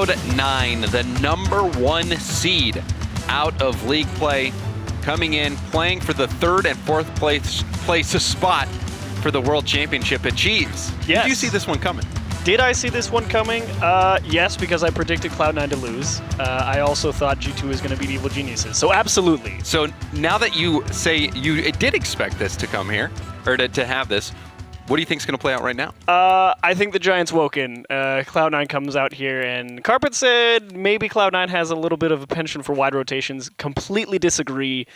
CLOUD9, the #1 seed out of league play, coming in, playing for the 3rd and 4th place spot for the World Championship, achieves. Yes. Did you see this one coming? Did I see this one coming? Yes, because I predicted Cloud9 to lose. I also thought G2 was going to beat Evil Geniuses, so absolutely. So now that you say you did expect this to come here, or to have this, what do you think is going to play out right now? I think the Giants woken. Cloud9 comes out here, and Carpet said maybe Cloud9 has a little bit of a penchant for wide rotations. Completely disagree.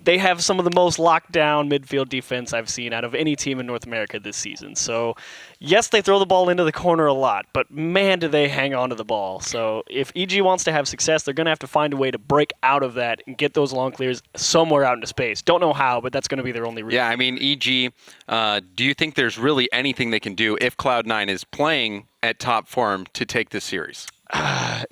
They have some of the most locked down midfield defense I've seen out of any team in North America this season. So, yes, they throw the ball into the corner a lot, but man, do they hang on to the ball. So, if EG wants to have success, they're going to have to find a way to break out of that and get those long clears somewhere out into space. Don't know how, but that's going to be their only reason. Yeah, I mean, EG, do you think there's really anything they can do if Cloud9 is playing at top form to take this series?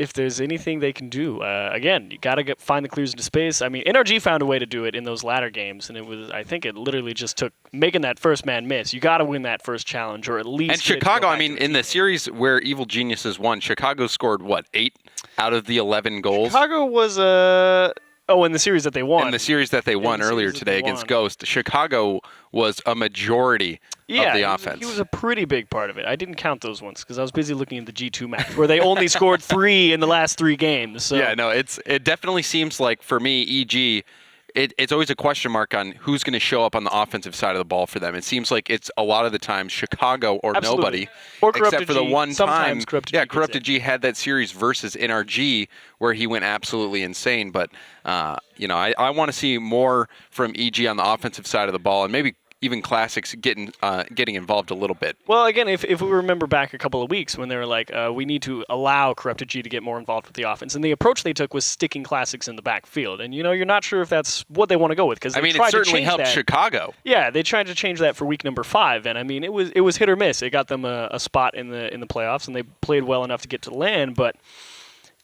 If there's anything they can do, again, you got to find the clears into space. I mean, NRG found a way to do it in those latter games, and I think it literally just took making that first man miss. You got to win that first challenge, or at least. And Chicago, I mean, in the series where Evil Geniuses won, Chicago scored what, 8 out of the 11 goals? Chicago was in the series that they won. In the series that they won earlier today against Ghost, Chicago was a majority of the offense. He was a pretty big part of it. I didn't count those ones because I was busy looking at the G2 match where they only scored 3 in the last 3 games. So. Yeah, no, it definitely seems like, for me, EG, it's always a question mark on who's going to show up on the offensive side of the ball for them. It seems like it's a lot of the times Chicago or nobody, or except for the one time. Corrupted G had that series versus NRG where he went absolutely insane. But I want to see more from EG on the offensive side of the ball, and maybe even Klassux getting involved a little bit. Well, again, if we remember back a couple of weeks when they were like, we need to allow Corrupted G to get more involved with the offense, and the approach they took was sticking Klassux in the backfield, and you're not sure if that's what they want to go with, because it certainly helped Chicago. Yeah, they tried to change that for week number 5, and I mean it was hit or miss. It got them a spot in the playoffs, and they played well enough to get to land, but.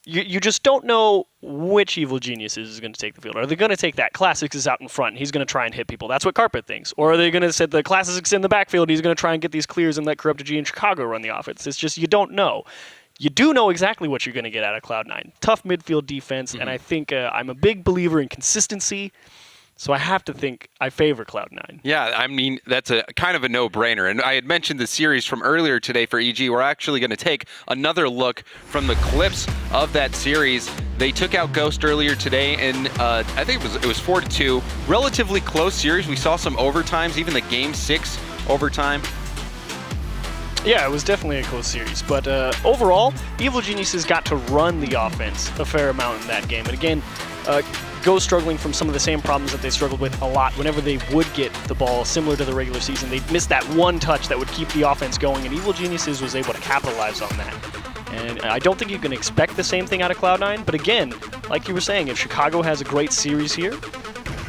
You just don't know which Evil Geniuses is going to take the field. Are they going to take that? Klassux is out in front, and he's going to try and hit people. That's what Carpet thinks. Or are they going to set the Klassux in the backfield, and he's going to try and get these clears and let Corrupted G and Chicago run the offense? It's just you don't know. You do know exactly what you're going to get out of Cloud9. Tough midfield defense, and I think I'm a big believer in consistency. So I have to think I favor Cloud9. Yeah, I mean, that's a kind of a no-brainer. And I had mentioned the series from earlier today for EG. We're actually going to take another look from the clips of that series. They took out Ghost earlier today, and I think it was 4-2. Relatively close series. We saw some overtimes, even the Game 6 overtime. Yeah, it was definitely a close series. But overall, Evil Geniuses got to run the offense a fair amount in that game. And again, Ghost struggling from some of the same problems that they struggled with a lot whenever they would get the ball, similar to the regular season. They'd miss that one touch that would keep the offense going, and Evil Geniuses was able to capitalize on that. And I don't think you can expect the same thing out of Cloud9, but again, like you were saying, if Chicago has a great series here,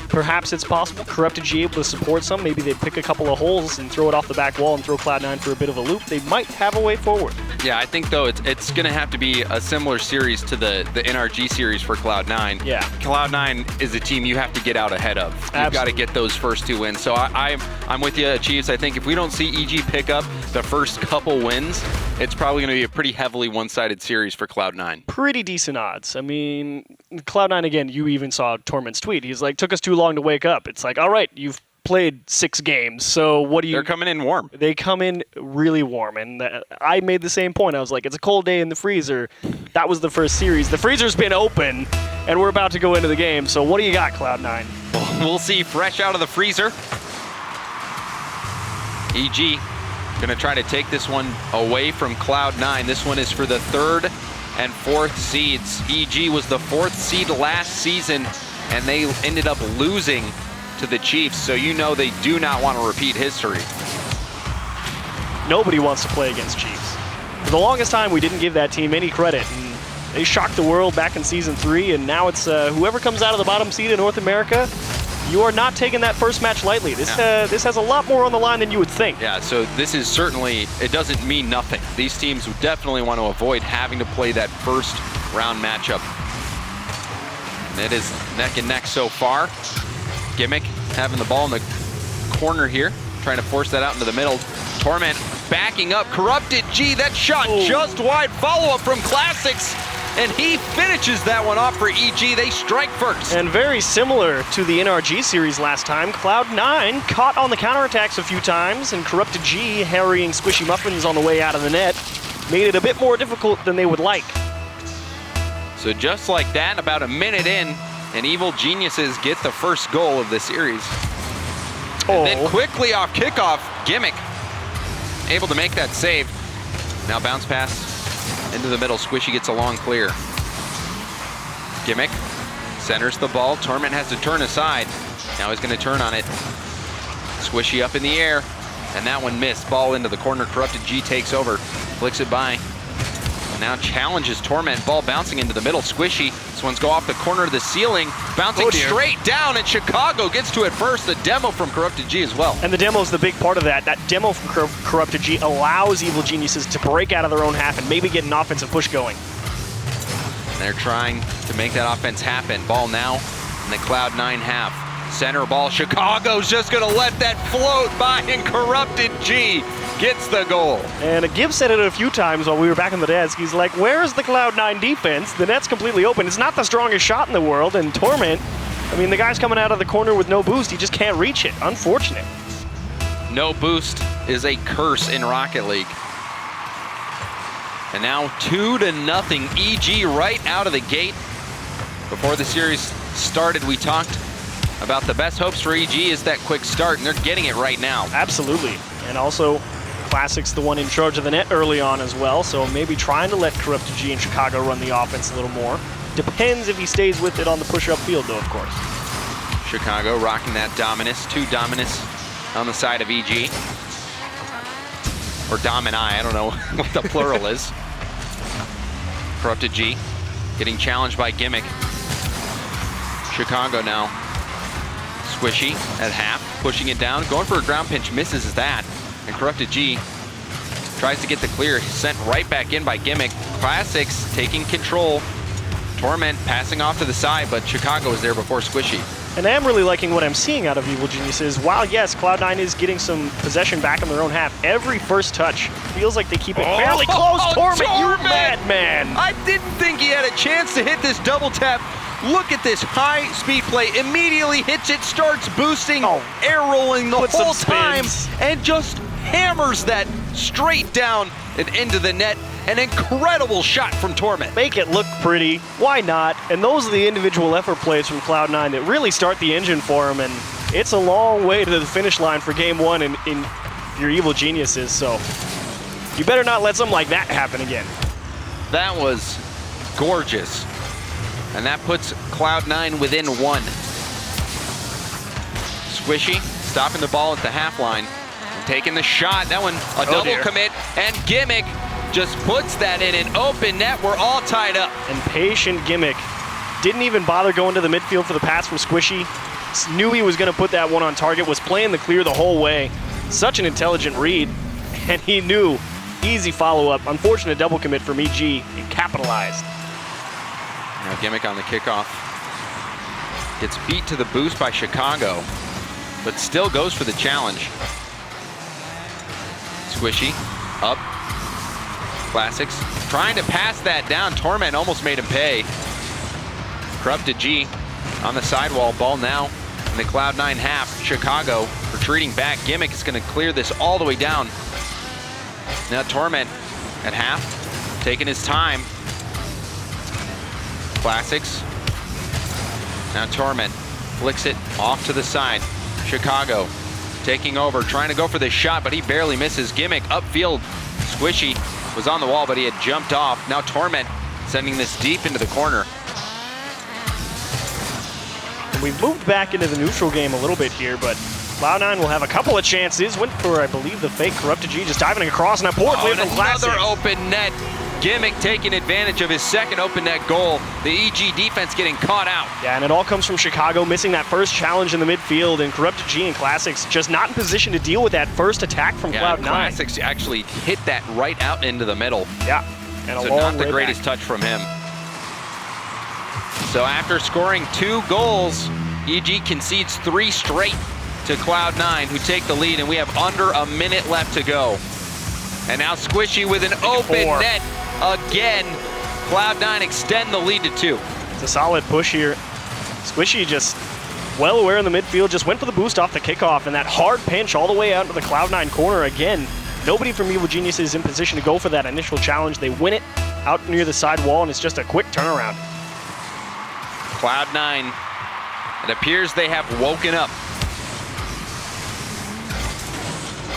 perhaps it's possible. Corrupted G able to support some. Maybe they pick a couple of holes and throw it off the back wall and throw Cloud9 for a bit of a loop. They might have a way forward. Yeah, I think, though, it's going to have to be a similar series to the NRG series for Cloud9. Yeah. Cloud9 is a team you have to get out ahead of. You've got to get those first 2 wins. So I'm with you, Chiefs. I think if we don't see EG pick up the first couple wins, it's probably going to be a pretty heavily one-sided series for Cloud9. Pretty decent odds. I mean, Cloud9, again, you even saw Torment's tweet. He's like, took us too long to wake up. It's like, all right, you've played 6 games, so what do you... They're coming in warm. They come in really warm, and I made the same point. I was like, it's a cold day in the freezer. That was the first series. The freezer's been open, and we're about to go into the game, so what do you got, Cloud9? We'll see, fresh out of the freezer. EG going to try to take this one away from Cloud9. This one is for the 3rd and 4th seeds. EG was the 4th seed last season, and they ended up losing to the Chiefs, so they do not want to repeat history. Nobody wants to play against Chiefs. For the longest time, we didn't give that team any credit, and they shocked the world back in Season 3, and now it's whoever comes out of the bottom seed in North America, you are not taking that first match lightly. This has a lot more on the line than you would think. Yeah, so this is certainly, it doesn't mean nothing. These teams would definitely want to avoid having to play that first round matchup. And it is neck and neck so far. Gimmick having the ball in the corner here, trying to force that out into the middle. Torment backing up. Corrupted G, that shot just wide. Follow-up from Klassux. and he finishes that one off for EG. They strike first. And very similar to the NRG series last time, CLOUD9 caught on the counterattacks a few times, and Corrupted G, harrying Squishy Muffins on the way out of the net, made it a bit more difficult than they would like. So just like that, about a minute in, and Evil Geniuses get the first goal of the series. And then quickly off kickoff, Gimmick able to make that save. Now bounce pass into the middle. Squishy gets a long clear. Gimmick centers the ball. Torment has to turn aside. Now he's going to turn on it. Squishy up in the air, and that one missed. Ball into the corner. Corrupted G takes over, flicks it by. Now challenges Torment. Ball bouncing into the middle. Squishy. This one's go off the corner of the ceiling, bouncing straight down, and Chicago gets to it first. The demo from Corrupted G as well. And the demo's the big part of that. That demo from Corrupted G allows Evil Geniuses to break out of their own half and maybe get an offensive push going. They're trying to make that offense happen. Ball now in the CLOUD9 half. Center ball. Chicago's just going to let that float by, and Corrupted G gets the goal. And Gibbs said it a few times while we were back on the desk. He's like, where's the CLOUD9 defense? The net's completely open. It's not the strongest shot in the world. And Torment, I mean, the guy's coming out of the corner with no boost. He just can't reach it. Unfortunate. No boost is a curse in Rocket League. And now 2-0 EG right out of the gate. Before the series started, we talked about the best hopes for EG is that quick start, and they're getting it right now. Absolutely. And also, Klassux the one in charge of the net early on as well, so maybe trying to let Corrupted G and Chicago run the offense a little more. Depends if he stays with it on the push-up field, though, of course. Chicago rocking that Dominus, 2 Dominus on the side of EG. Or Domini, I don't know what the plural is. Corrupted G getting challenged by Gimmick. Chicago now. Squishy at half, pushing it down, going for a ground pinch, misses that. And Corrupted G tries to get the clear, sent right back in by Gimmick. Klassux taking control. Torment passing off to the side, but Chicago is there before Squishy. And I am really liking what I'm seeing out of Evil Geniuses. While, yes, CLOUD9 is getting some possession back in their own half, every first touch feels like they keep it fairly close. Torment, you madman! I didn't think he had a chance to hit this double tap. Look at this high speed play. Immediately hits it, starts boosting, air rolling the whole time, and just hammers that straight down and into the net. An incredible shot from Torment. Make it look pretty. Why not? And those are the individual effort plays from CLOUD9 that really start the engine for them. And it's a long way to the finish line for game one in your Evil Geniuses. So you better not let something like that happen again. That was gorgeous. And that puts CLOUD9 within 1. Squishy stopping the ball at the half line. Taking the shot. That one a double commit. And Gimmick just puts that in an open net. We're all tied up. And patient Gimmick didn't even bother going to the midfield for the pass from Squishy. Knew he was going to put that one on target. Was playing the clear the whole way. Such an intelligent read. And he knew. Easy follow-up. Unfortunate double commit from EG. And capitalized. Now Gimmick on the kickoff. Gets beat to the boost by Chicago, but still goes for the challenge. Squishy up. Klassux trying to pass that down. Torment almost made him pay. Corrupted G on the sidewall. Ball now in the CLOUD9 half. Chicago retreating back. Gimmick is going to clear this all the way down. Now Torment at half, taking his time. Klassux. Now Torment flicks it off to the side. Chicago taking over, trying to go for this shot, but he barely misses. Gimmick upfield. Squishy was on the wall, but he had jumped off. Now Torment sending this deep into the corner. And we've moved back into the neutral game a little bit here, but CLOUD9 will have a couple of chances. Went for, I believe, the fake Corrupted G, just diving across, and that poor clear from Klassux. Another open net. Gimmick taking advantage of his second open net goal. The EG defense getting caught out. Yeah, and it all comes from Chicago missing that first challenge in the midfield, and Corrupted G and Klassux just not in position to deal with that first attack from CLOUD9. Klassux actually hit that right out into the middle. Yeah, and so not the greatest touch from him. So after scoring 2 goals, EG concedes 3 straight to CLOUD9, who take the lead, and we have under a minute left to go. And now Squishy with an open net again. Cloud9 extend the lead to 2. It's a solid push here. Squishy just well aware in the midfield, just went for the boost off the kickoff, and that hard pinch all the way out to the Cloud9 corner again. Nobody from Evil Genius is in position to go for that initial challenge. They win it out near the side wall, and it's just a quick turnaround. Cloud9, it appears they have woken up.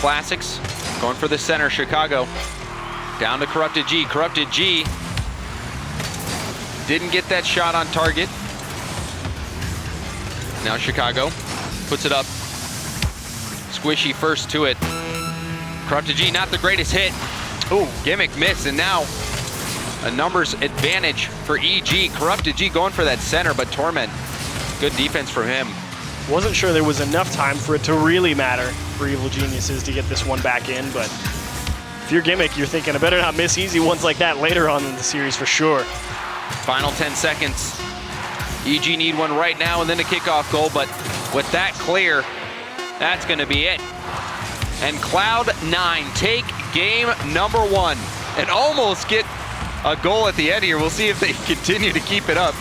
Klassux going for the center, Chicago. Down to Corrupted G. Corrupted G didn't get that shot on target. Now Chicago puts it up. Squishy first to it. Corrupted G, not the greatest hit. Ooh, Gimmick missed, and now a numbers advantage for EG. Corrupted G going for that center, but Torment, good defense from him. Wasn't sure there was enough time for it to really matter for Evil Geniuses to get this one back in, but if you're Gimmick, you're thinking I better not miss easy ones like that later on in the series for sure. Final 10 seconds. EG need one right now and then a kickoff goal, but with that clear, that's gonna be it. And Cloud9 take game number 1 and almost get a goal at the end here. We'll see if they continue to keep it up.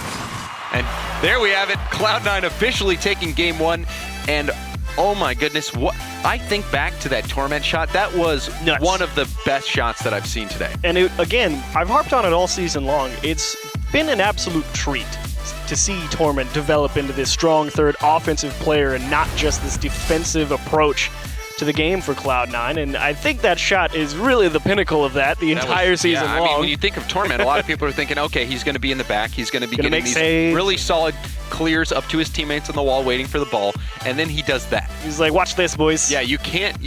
And there we have it, Cloud9 officially taking game 1. And oh my goodness, what I think back to that Torment shot, that was nuts. One of the best shots that I've seen today. And again, I've harped on it all season long. It's been an absolute treat to see Torment develop into this strong third offensive player and not just this defensive approach to the game for Cloud9, and I think that shot is really the pinnacle of that entire season long. I mean, when you think of Torment, a lot of people are thinking, okay, he's going to be in the back, he's going to be getting these saves. Really solid clears up to his teammates on the wall waiting for the ball, and then he does that. He's like, watch this, boys. Yeah, you can't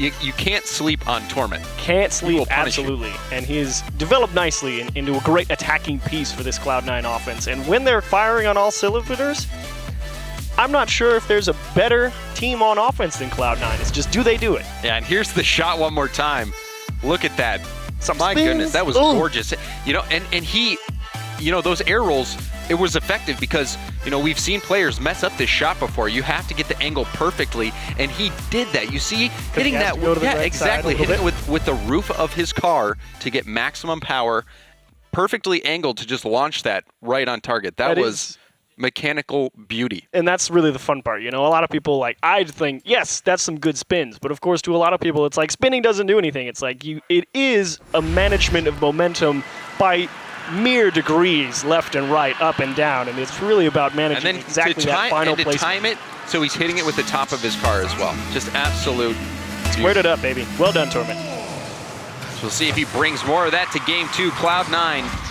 sleep on Torment. Can't sleep, absolutely. And he's developed nicely into a great attacking piece for this Cloud9 offense, and when they're firing on all cylinders, I'm not sure if there's a better team on offense than Cloud9. It's just, do they do it? Yeah, and here's the shot one more time. Look at that. My spins. Goodness, that was gorgeous. You know, and he, you know, those air rolls, it was effective because, you know, we've seen players mess up this shot before. You have to get the angle perfectly, and he did that. You see, hitting that, exactly, hitting it with the roof of his car to get maximum power, perfectly angled to just launch that right on target. That was mechanical beauty. And that's really the fun part. You know, a lot of people, like, I think, yes, that's some good spins. But of course, to a lot of people, it's like spinning doesn't do anything. It's like it is a management of momentum by mere degrees, left and right, up and down. And it's really about managing exactly that final placement. To time it, so he's hitting it with the top of his car as well. Just absolute beauty. Squared it up, baby. Well done, Torment. So we'll see if he brings more of that to game 2. Cloud9.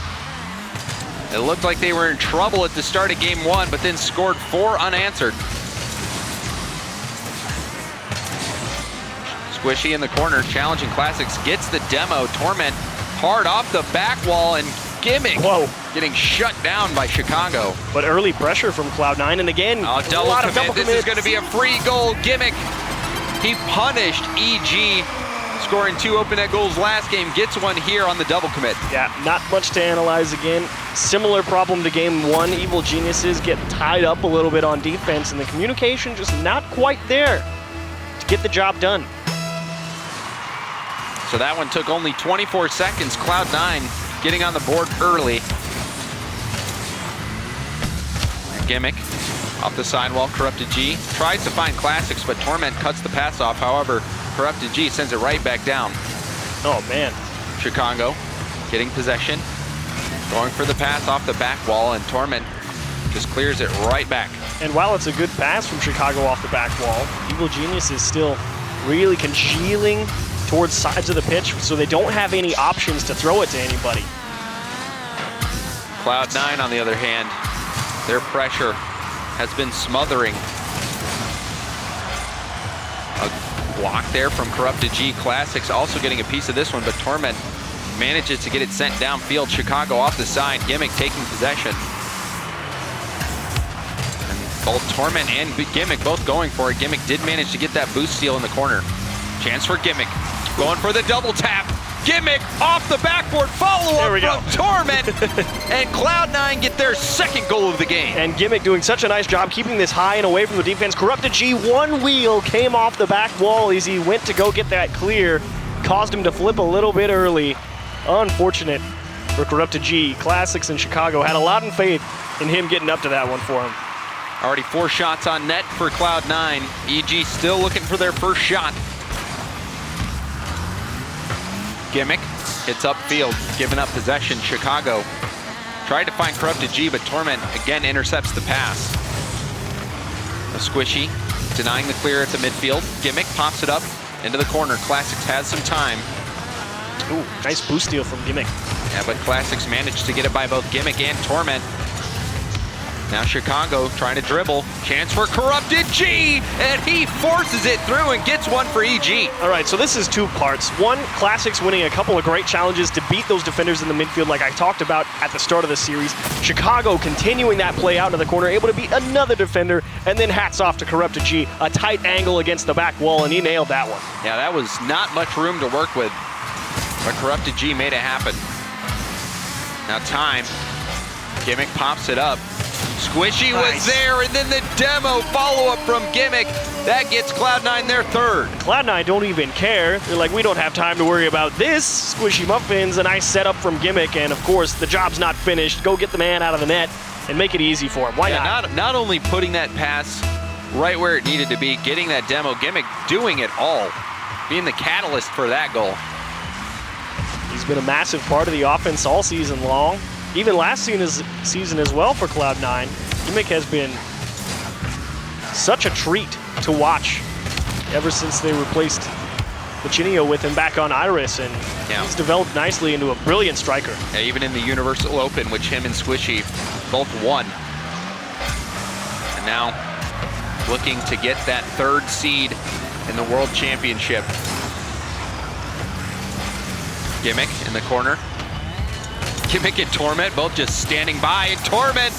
It looked like they were in trouble at the start of game 1, but then scored 4 unanswered. Squishy in the corner, challenging Klassux, gets the demo. Torment hard off the back wall, and Gimmick getting shut down by Chicago. But early pressure from Cloud9, and again, double commit. This is going to be a free goal. Gimmick, he punished EG. Scoring 2 open net goals last game, gets one here on the double commit. Yeah, not much to analyze again. Similar problem to game 1. Evil Geniuses get tied up a little bit on defense, and the communication just not quite there to get the job done. So that one took only 24 seconds. Cloud9 getting on the board early. Gimmick off the sidewall, Corrupted G tries to find Klassux, but Torment cuts the pass off. However, Corrupted G sends it right back down. Oh, man. Chicago getting possession, going for the pass off the back wall, and Torment just clears it right back. And while it's a good pass from Chicago off the back wall, Evil Genius is still really congealing towards sides of the pitch, so they don't have any options to throw it to anybody. Cloud9, on the other hand, their pressure has been smothering. A block there from Corrupted G. Klassux also getting a piece of this one, but Torment manages to get it sent downfield. Chicago off the side, Gimmick taking possession. And both Torment and Gimmick both going for it. Gimmick did manage to get that boost steal in the corner. Chance for Gimmick, going for the double tap. Gimmick off the backboard, follow-up from Torment, and Cloud9 get their 2nd goal of the game. And Gimmick doing such a nice job keeping this high and away from the defense. Corrupted G, one wheel came off the back wall as he went to go get that clear. Caused him to flip a little bit early. Unfortunate for Corrupted G. Klassux in Chicago had a lot of faith in him getting up to that one for him. Already 4 shots on net for Cloud9. EG still looking for their first shot. Gimmick hits upfield, giving up possession. Chicago tried to find Corrupted G, but Torment again intercepts the pass. A Squishy denying the clear at the midfield. Gimmick pops it up into the corner. Klassux has some time. Ooh, nice boost steal from Gimmick. Yeah, but Klassux managed to get it by both Gimmick and Torment. Now Chicago trying to dribble. Chance for Corrupted G, and he forces it through and gets one for EG. All right, so this is 2 parts. One, Klassux winning a couple of great challenges to beat those defenders in the midfield like I talked about at the start of the series. Chicago continuing that play out of the corner, able to beat another defender, and then hats off to Corrupted G. A tight angle against the back wall, and he nailed that one. Yeah, that was not much room to work with, but Corrupted G made it happen. Now time, Gimmick pops it up. Squishy was there, and then the demo follow-up from Gimmick. That gets Cloud9 their 3rd. Cloud9 don't even care. They're like, we don't have time to worry about this. Squishy Muffins, a nice setup from Gimmick, and of course, the job's not finished. Go get the man out of the net and make it easy for him. Why not? Not only putting that pass right where it needed to be, getting that demo, Gimmick doing it all, being the catalyst for that goal. He's been a massive part of the offense all season long. Even last season as well for Cloud9. Gimmick has been such a treat to watch ever since they replaced Oceania with him back on Iris, and he's developed nicely into a brilliant striker. Yeah, even in the Universal Open, which him and Squishy both won. And now looking to get that 3rd seed in the World Championship. Gimmick in the corner. Gimmick and Torment both just standing by, and Torment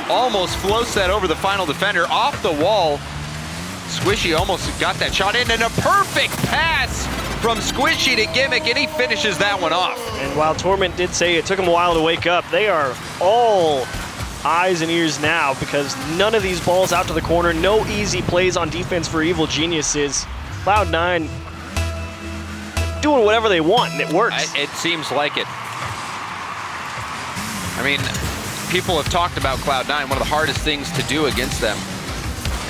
almost floats that over the final defender off the wall. Squishy almost got that shot in, and a perfect pass from Squishy to Gimmick, and he finishes that one off. And while Torment did say it took him a while to wake up, they are all eyes and ears now because none of these balls out to the corner, no easy plays on defense for Evil Geniuses. Cloud9 doing whatever they want, and it works. It seems like it. I mean, people have talked about Cloud9. One of the hardest things to do against them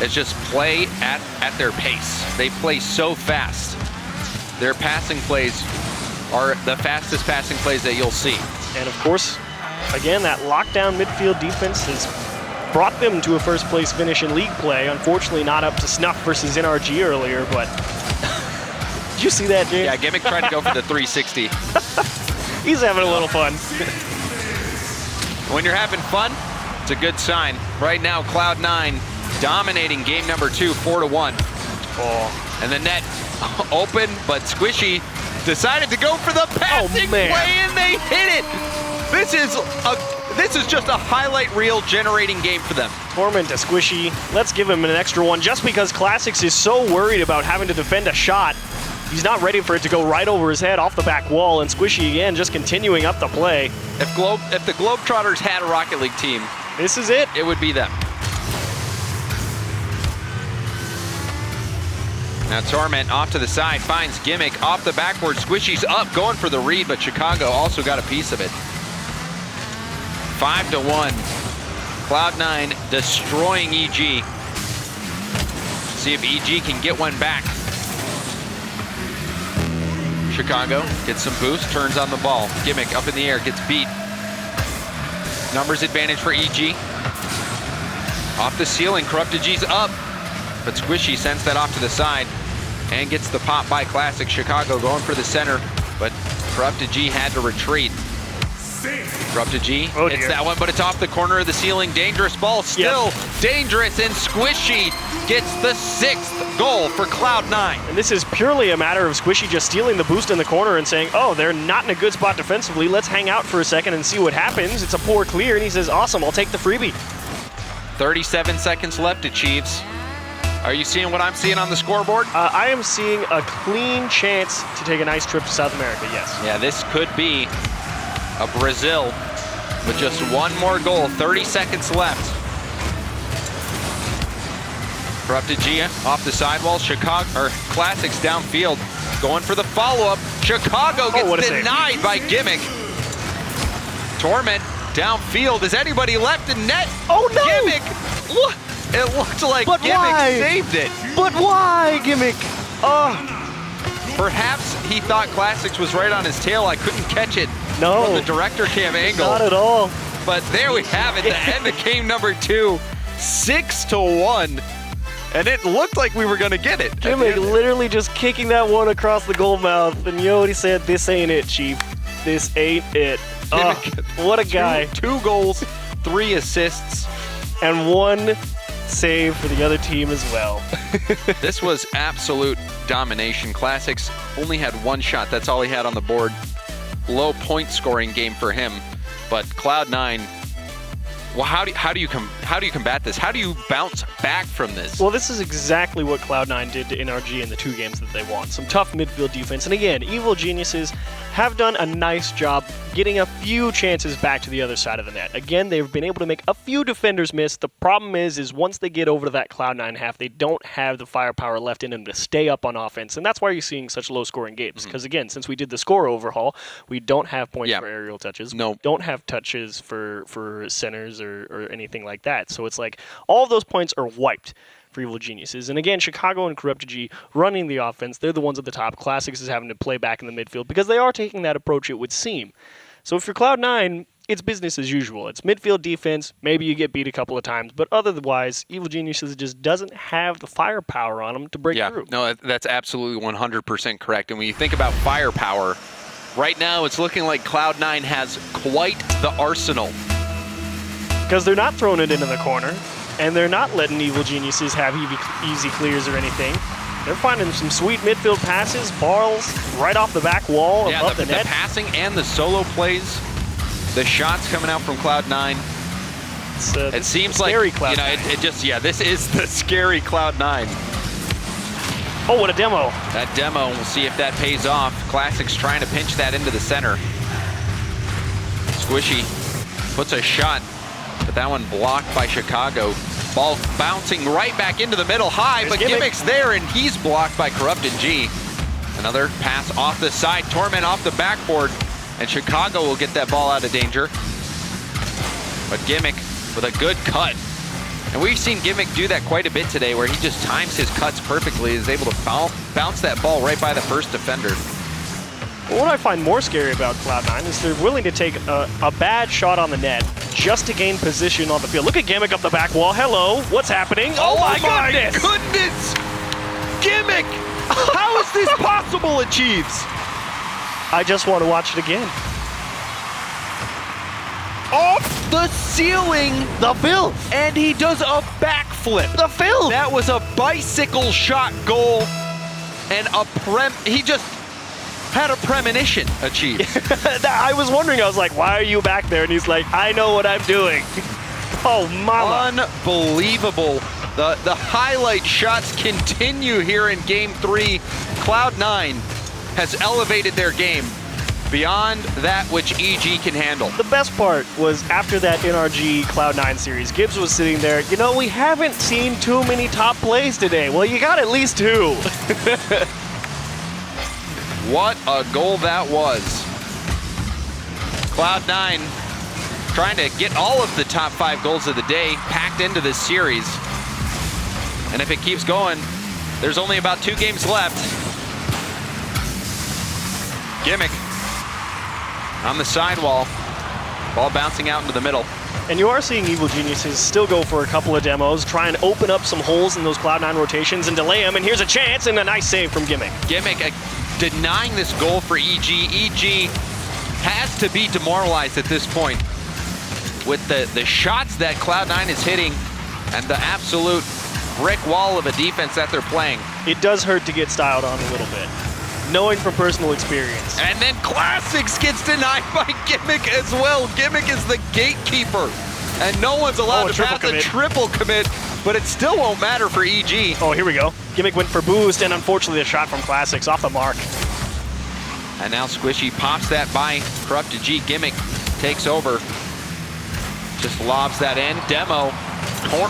is just play at their pace. They play so fast. Their passing plays are the fastest passing plays that you'll see. And of course, again, that lockdown midfield defense has brought them to a 1st place finish in league play. Unfortunately, not up to snuff versus NRG earlier, but did you see that, James? Yeah, Gimmick tried to go for the 360. He's having a little fun. When you're having fun, it's a good sign. Right now, Cloud9 dominating game number 2, 4-1. Oh. And the net open, but Squishy decided to go for the passing play, and they hit it. This is just a highlight reel generating game for them. Torment to Squishy. Let's give him an extra one just because Klassux is so worried about having to defend a shot. He's not ready for it to go right over his head off the back wall, and Squishy again just continuing up the play. If the Globetrotters had a Rocket League team, this is it. It would be them. Now Torment off to the side, finds Gimmick off the backboard. Squishy's up, going for the read, but Chicago also got a piece of it. 5-1. Cloud9 destroying EG. See if EG can get one back. Chicago gets some boost, turns on the ball. Gimmick up in the air, gets beat. Numbers advantage for EG. Off the ceiling, Corrupted G's up. But Squishy sends that off to the side and gets the pop by Klassux. Chicago going for the center, but Corrupted G had to retreat. Corrupted G hits that one, but it's off the corner of the ceiling. Dangerous ball, still dangerous, and Squishy gets the 6th goal for Cloud9. And this is purely a matter of Squishy just stealing the boost in the corner and saying, oh, they're not in a good spot defensively. Let's hang out for a second and see what happens. It's a poor clear, and he says, awesome, I'll take the freebie. 37 seconds left, Achieves. Are you seeing what I'm seeing on the scoreboard? I am seeing a clean chance to take a nice trip to South America, yes. Yeah, this could be a Brazil with just one more goal. 30 seconds left. Corrupted G off the sidewall. Klassux downfield, going for the follow-up. Chicago gets denied by Gimmick. Torment downfield. Is anybody left in net? Oh no! Gimmick! It looked like But Gimmick why? saved it. But why, Gimmick? Perhaps he thought Klassux was right on his tail. I couldn't catch it No. from the director cam angle. Not at all. But there we have it, the end of game number 2, 6-1. And it looked like we were going to get it. Gimmick literally just kicking that one across the goal mouth, and Yodi said, "This ain't it, Chief. This ain't it." What a guy. 2 goals, 3 assists. And 1 save for the other team as well. This was absolute domination. Klassux only had 1 shot. That's all he had on the board. Low point scoring game for him. But Cloud9, well, how do you combat this? How do you bounce back from this? Well, this is exactly what Cloud9 did to NRG in the 2 games that they won. Some tough midfield defense. And again, Evil Geniuses have done a nice job getting a few chances back to the other side of the net. Again, they've been able to make a few defenders miss. The problem is once they get over to that Cloud9 half, they don't have the firepower left in them to stay up on offense. And that's why you're seeing such low-scoring games. Because again, since we did the score overhaul, we don't have points for aerial touches. No. We don't have touches for centers or anything like that. So it's like all of those points are wiped for Evil Geniuses. And again, Chicago and Corrupted G running the offense. They're the ones at the top. Klassux is having to play back in the midfield because they are taking that approach, it would seem. So if you're Cloud9, it's business as usual. It's midfield defense. Maybe you get beat a couple of times, but otherwise, Evil Geniuses just doesn't have the firepower on them to break through. No, that's absolutely 100% correct. And when you think about firepower, right now it's looking like Cloud9 has quite the arsenal. Because they're not throwing it into the corner, and they're not letting Evil Geniuses have easy clears or anything. They're finding some sweet midfield passes, balls right off the back wall above the net. The passing and the solo plays, the shots coming out from Cloud9. It seems like, this is the scary Cloud9. Oh, what a demo. That demo, we'll see if that pays off. Klassux trying to pinch that into the center. Squishy puts a shot, but that one blocked by Chicago. Ball bouncing right back into the middle high, but Gimmick's there and he's blocked by Corrupted G. Another pass off the side, Torment off the backboard, and Chicago will get that ball out of danger. But Gimmick with a good cut. And we've seen Gimmick do that quite a bit today, where he just times his cuts perfectly, is able to bounce that ball right by the first defender. Well, what I find more scary about Cloud9 is they're willing to take a bad shot on the net just to gain position on the field. Look at Gimmick up the back wall. Hello, what's happening? Oh my goodness! Gimmick! How is this possible, Achieves? I just want to watch it again. Off the ceiling! The filth! And he does a backflip. The filth! That was a bicycle shot goal, and he just had a premonition achieved. I was wondering, I was like, why are you back there? And he's like, I know what I'm doing. Oh, mama. Unbelievable. The highlight shots continue here in Game 3. Cloud9 has elevated their game beyond that which EG can handle. The best part was after that NRG Cloud9 series, Gibbs was sitting there, you know, we haven't seen too many top plays today. Well, you got at least 2. What a goal that was. Cloud9 trying to get all of the top 5 goals of the day packed into this series. And if it keeps going, there's only about 2 games left. Gimmick on the sidewall. Ball bouncing out into the middle. And you are seeing Evil Geniuses still go for a couple of demos, try and open up some holes in those Cloud9 rotations and delay them. And here's a chance and a nice save from Gimmick. Gimmick denying this goal for EG. EG has to be demoralized at this point with the shots that Cloud9 is hitting and the absolute brick wall of a defense that they're playing. It does hurt to get styled on a little bit, knowing from personal experience. And then Klassux gets denied by Gimmick as well. Gimmick is the gatekeeper, and no one's allowed to pass a triple commit, but it still won't matter for EG. Oh, here we go. Gimmick went for boost, and unfortunately a shot from Klassux off the mark. And now Squishy pops that by Corrupted G. Gimmick takes over. Just lobs that in. Demo.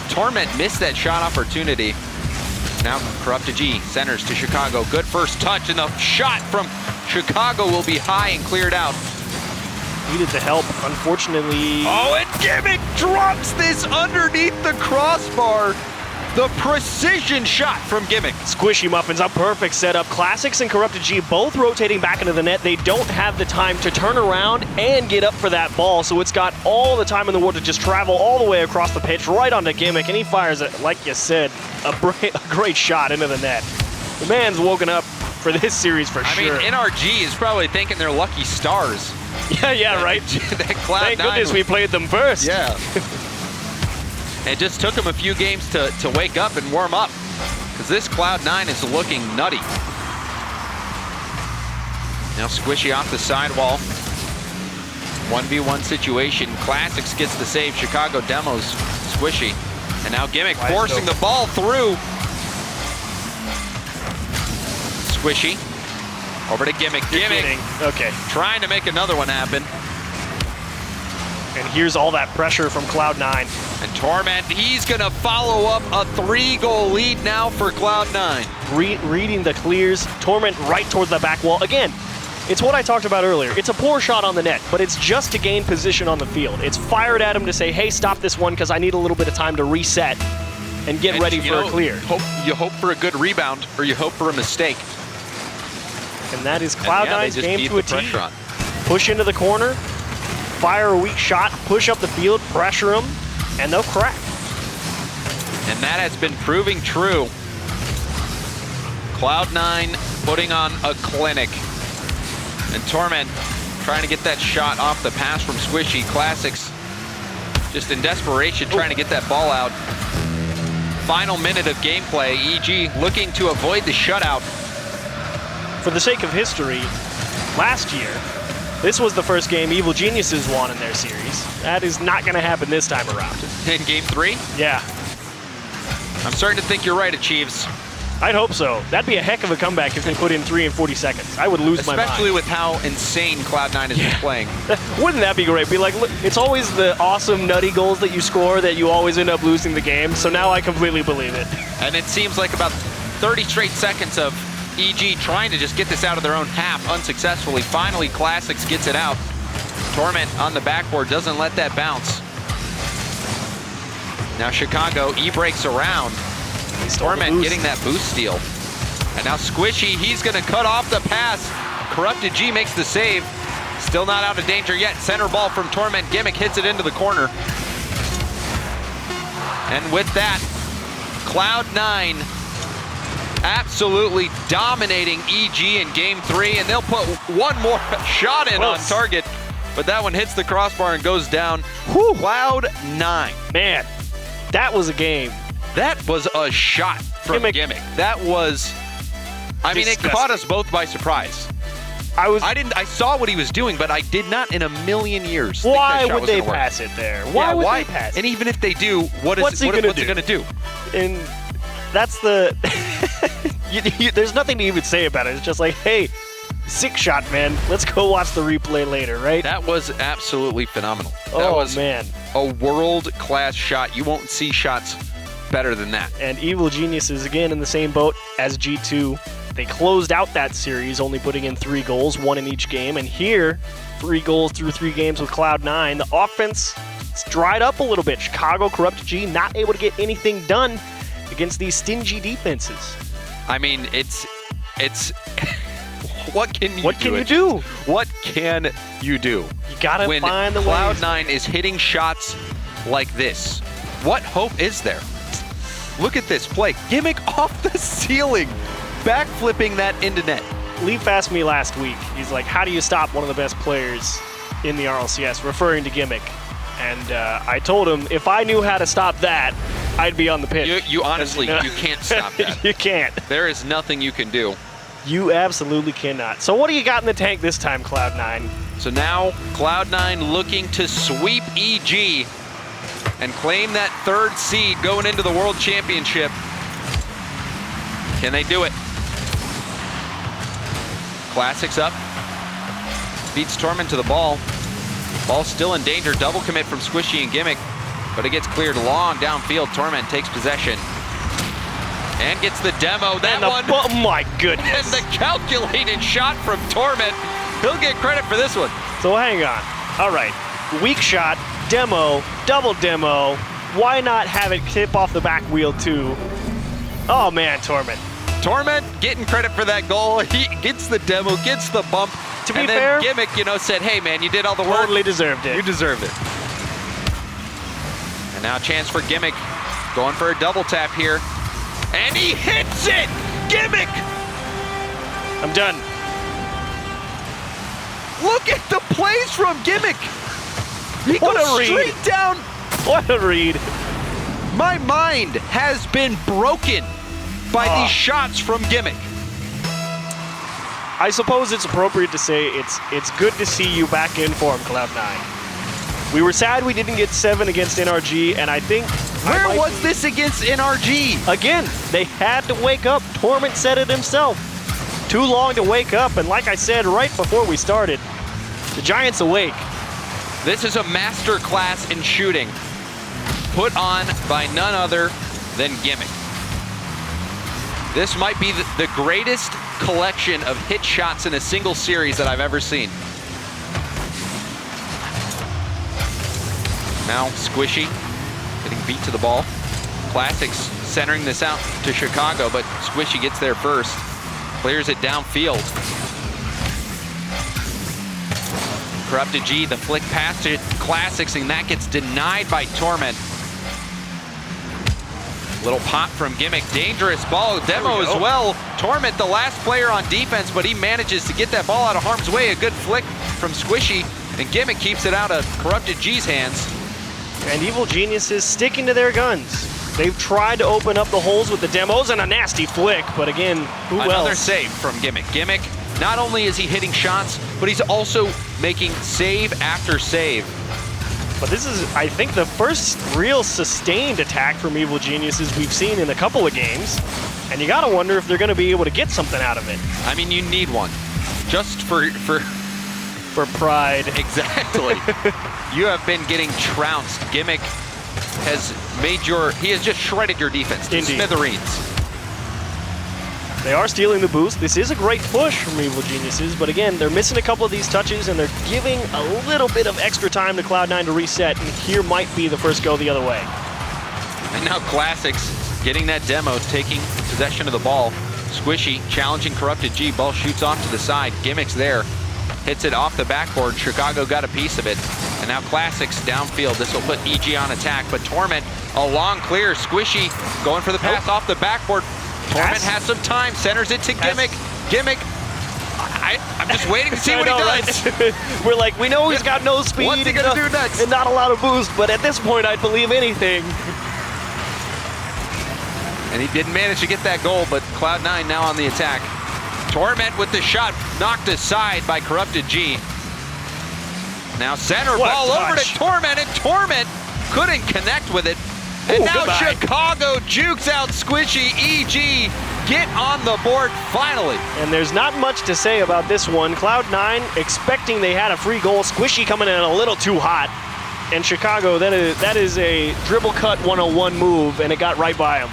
Torment missed that shot opportunity. Now Corrupted G centers to Chicago. Good first touch, and the shot from Chicago will be high and cleared out. Needed the help, unfortunately. Oh, and Gimmick drops this underneath the crossbar. The precision shot from Gimmick. Squishy Muffins, a perfect setup. Klassux and Corrupted G both rotating back into the net. They don't have the time to turn around and get up for that ball, so it's got all the time in the world to just travel all the way across the pitch, right onto Gimmick, and he fires it, like you said, a great shot into the net. The man's woken up for this series for sure. I mean, NRG is probably thinking they're lucky stars. Yeah, right. That Cloud9 Thank goodness we played them first. Yeah. It just took them a few games to wake up and warm up, because this Cloud9 is looking nutty. Now Squishy off the sidewall. 1v1 situation. Klassux gets the save. Chicago demos Squishy. And now Gimmick forcing the ball through. Squishy. Over to Gimmick. Gimmick. Okay. Trying to make another one happen. And here's all that pressure from Cloud9. And Torment, he's gonna follow up a 3-goal lead now for Cloud9. Reading the clears, Torment right towards the back wall. Again, it's what I talked about earlier. It's a poor shot on the net, but it's just to gain position on the field. It's fired at him to say, hey, stop this one because I need a little bit of time to reset and get ready for a clear. You hope for a good rebound, or you hope for a mistake. And that is Cloud9's game to a T. On. Push into the corner, fire a weak shot, push up the field, pressure them, and they'll crack. And that has been proving true. Cloud9 putting on a clinic. And Torment trying to get that shot off the pass from Squishy. Klassux just in desperation trying to get that ball out. Final minute of gameplay. EG looking to avoid the shutout. For the sake of history, last year, this was the first game Evil Geniuses won in their series. That is not going to happen this time around. In game 3? Yeah. I'm starting to think you're right, Achieves. I'd hope so. That'd be a heck of a comeback if they put in 3 in 40 seconds. I would lose my mind. Especially with how insane Cloud9 has been playing. Wouldn't that be great? Be like, look, it's always the awesome nutty goals that you score that you always end up losing the game, so now I completely believe it. And it seems like about 30 straight seconds of EG trying to just get this out of their own half unsuccessfully. Finally, Klassux gets it out. Torment on the backboard doesn't let that bounce. Now Chicago, E-breaks around. Torment getting that boost steal. And now Squishy, he's gonna cut off the pass. Corrupted G makes the save. Still not out of danger yet. Center ball from Torment. Gimmick hits it into the corner. And with that, Cloud9 absolutely dominating EG in game 3, and they'll put one more shot in on target, but that one hits the crossbar and goes down. Whew. Cloud9. Man, that was a game. That was a shot from Gimmick. That was, I mean, it caught us both by surprise. I saw what he was doing, but I did not in a million years think that shot was gonna work. Why would they pass it there? Why would they pass it? And even if they do, what's it gonna do? And that's the there's nothing to even say about it. It's just like, hey, sick shot, man. Let's go watch the replay later, right? That was absolutely phenomenal. That was, man, a world-class shot. You won't see shots better than that. And Evil Geniuses, again, in the same boat as G2. They closed out that series, only putting in 3 goals, 1 in each game. And here, 3 goals through 3 games with Cloud9. The offense has dried up a little bit. Chicago, Corrupted G, not able to get anything done against these stingy defenses. I mean, it's what can you do? What can you do? What can you do? You gotta find the way. When Cloud9 is hitting shots like this, what hope is there? Look at this play. Gimmick off the ceiling, backflipping that into net. Leaf asked me last week, he's like, how do you stop one of the best players in the RLCS, referring to Gimmick? And I told him, if I knew how to stop that, I'd be on the pitch. You honestly, you can't stop that. You can't. There is nothing you can do. You absolutely cannot. So what do you got in the tank this time, Cloud9? So now, Cloud9 looking to sweep EG and claim that 3rd seed going into the World Championship. Can they do it? Klassux up. Beats Torment to the ball. Ball still in danger. Double commit from Squishy and Gimmick, but it gets cleared long downfield. Torment takes possession and gets the demo. Oh my goodness. And the calculated shot from Torment. He'll get credit for this one. So hang on. All right, weak shot, demo, double demo. Why not have it tip off the back wheel too? Oh man, Torment. Torment getting credit for that goal. He gets the demo, gets the bump. To be and then fair, Gimmick, you know, said, hey man, you did all the work. Totally deserved it. You deserved it. And now a chance for Gimmick. Going for a double tap here. And he hits it! Gimmick! I'm done. Look at the plays from Gimmick! He What goes a read. straight down. What a read. My mind has been broken by these shots from Gimmick. I suppose it's appropriate to say it's good to see you back in form, Cloud9. We were sad we didn't get 7 against NRG, and I think... Where was this against NRG? Again, they had to wake up. Torment said it himself. Too long to wake up, and like I said right before we started, the Giants awake. This is a master class in shooting, put on by none other than Gimmick. This might be the greatest collection of hit shots in a single series that I've ever seen. Now Squishy getting beat to the ball. Klassux centering this out to Chicago, but Squishy gets there first. Clears it downfield. Corrupted G, the flick pass to Klassux, and that gets denied by Torment. Little pop from Gimmick, dangerous ball, demo as well. Torment, the last player on defense, but he manages to get that ball out of harm's way. A good flick from Squishy, and Gimmick keeps it out of Corrupted G's hands. And Evil Geniuses sticking to their guns. They've tried to open up the holes with the demos and a nasty flick, but again, who else? Another save from Gimmick. Gimmick, not only is he hitting shots, but he's also making save after save. But this is, I think, the first real sustained attack from Evil Geniuses we've seen in a couple of games. And you gotta wonder if they're gonna be able to get something out of it. I mean, you need one. Just for pride. Exactly. You have been getting trounced. Gimmick has he has just shredded your defense to smithereens. They are stealing the boost. This is a great push from Evil Geniuses, but again, they're missing a couple of these touches, and they're giving a little bit of extra time to Cloud9 to reset, and here might be the first go the other way. And now Klassux getting that demo, taking possession of the ball. Squishy challenging Corrupted G. Ball shoots off to the side. Gimmick's there. Hits it off the backboard. Chicago got a piece of it. And now Klassux downfield. This will put EG on attack, but Torment, a long clear. Squishy going for the pass off the backboard. Torment has some time, centers it to Gimmick. Gimmick, I'm just waiting to see what he does. Right? We're like, we know he's got no speed. What's he gonna do next? And not a lot of boost, but at this point, I'd believe anything. And he didn't manage to get that goal, but Cloud9 now on the attack. Torment with the shot knocked aside by Corrupted G. Now center ball over to Torment, and Torment couldn't connect with it. And now goodbye. Chicago jukes out Squishy. EG get on the board finally. And there's not much to say about this one. Cloud9 expecting they had a free goal. Squishy coming in a little too hot. And Chicago, that is a dribble cut 101 move, and it got right by him.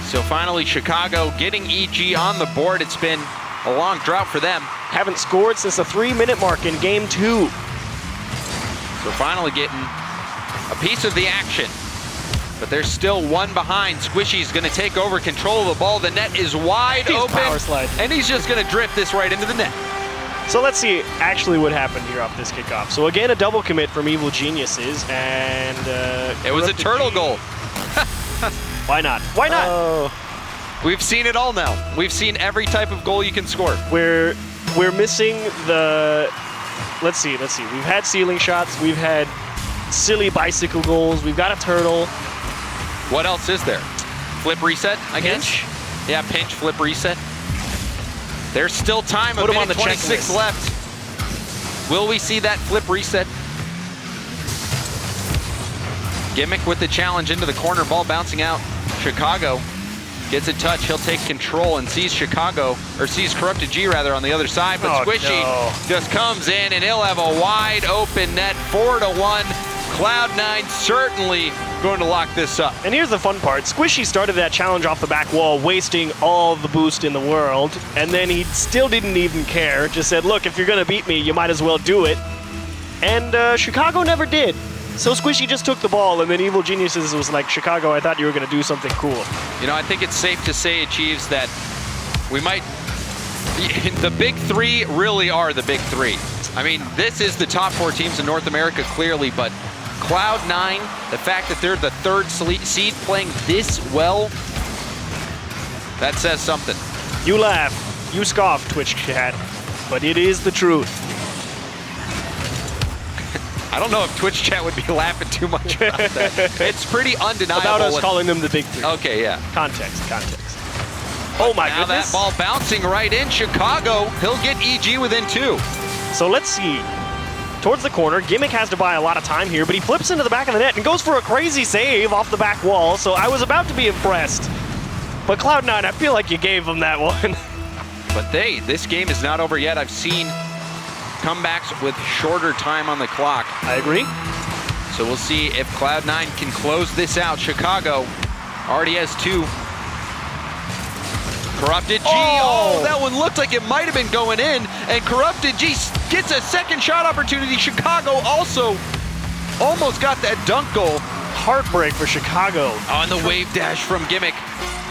So finally Chicago getting EG on the board. It's been a long drought for them. Haven't scored since the 3-minute mark in game 2. So finally getting a piece of the action, but there's still one behind. Squishy's gonna take over control of the ball. The net is wide open, and he's just gonna drift this right into the net. So let's see actually what happened here off this kickoff. So again, a double commit from Evil Geniuses, and it was a turtle goal. Why not? Why not? We've seen it all now. We've seen every type of goal you can score. We're missing the, let's see. We've had ceiling shots. We've had silly bicycle goals. We've got a turtle. What else is there? Flip reset, I guess? Pinch? Yeah, pinch, flip reset. There's still time, a minute 26 left. Will we see that flip reset? Gimmick with the challenge into the corner, ball bouncing out. Chicago gets a touch, he'll take control and sees Corrupted G rather on the other side, but Squishy just comes in and he'll have a wide open net, 4-1. Cloud9 certainly going to lock this up. And here's the fun part. Squishy started that challenge off the back wall, wasting all the boost in the world, and then he still didn't even care. Just said, look, if you're going to beat me, you might as well do it. And Chicago never did. So Squishy just took the ball, and then Evil Geniuses was like, Chicago, I thought you were going to do something cool. You know, I think it's safe to say, Achieves, that we might... The big three really are the big three. I mean, this is the top 4 teams in North America, clearly, but CLOUD9, the fact that they're the 3rd seed playing this well, that says something. You laugh, you scoff, Twitch chat, but it is the truth. I don't know if Twitch chat would be laughing too much about that. It's pretty undeniable. About us calling them the big three. Okay, yeah. Context. Oh my now goodness. That ball bouncing right in Chicago. He'll get EG within 2. So let's see. Towards the corner, Gimmick has to buy a lot of time here, but he flips into the back of the net and goes for a crazy save off the back wall, so I was about to be impressed. But Cloud9, I feel like you gave him that one. But this game is not over yet. I've seen comebacks with shorter time on the clock. I agree. So we'll see if Cloud9 can close this out. Chicago already has 2. Corrupted G, oh, that one looked like it might have been going in, and Corrupted G gets a second shot opportunity. Chicago also almost got that dunk goal. Heartbreak for Chicago. On the wave dash from Gimmick,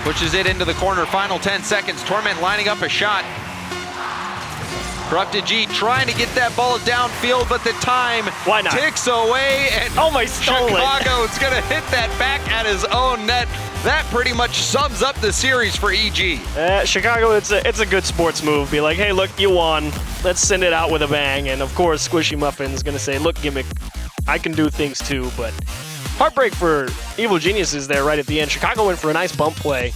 pushes it into the corner. Final 10 seconds, Torment lining up a shot. Corrupted G trying to get that ball downfield, but the time ticks away, and Chicago's gonna hit that back at his own net. That pretty much sums up the series for EG. Chicago, it's a good sports move. Be like, hey, look, you won. Let's send it out with a bang. And of course, Squishy Muffin's gonna say, look, Gimmick, I can do things too. But heartbreak for Evil Geniuses there right at the end. Chicago went for a nice bump play.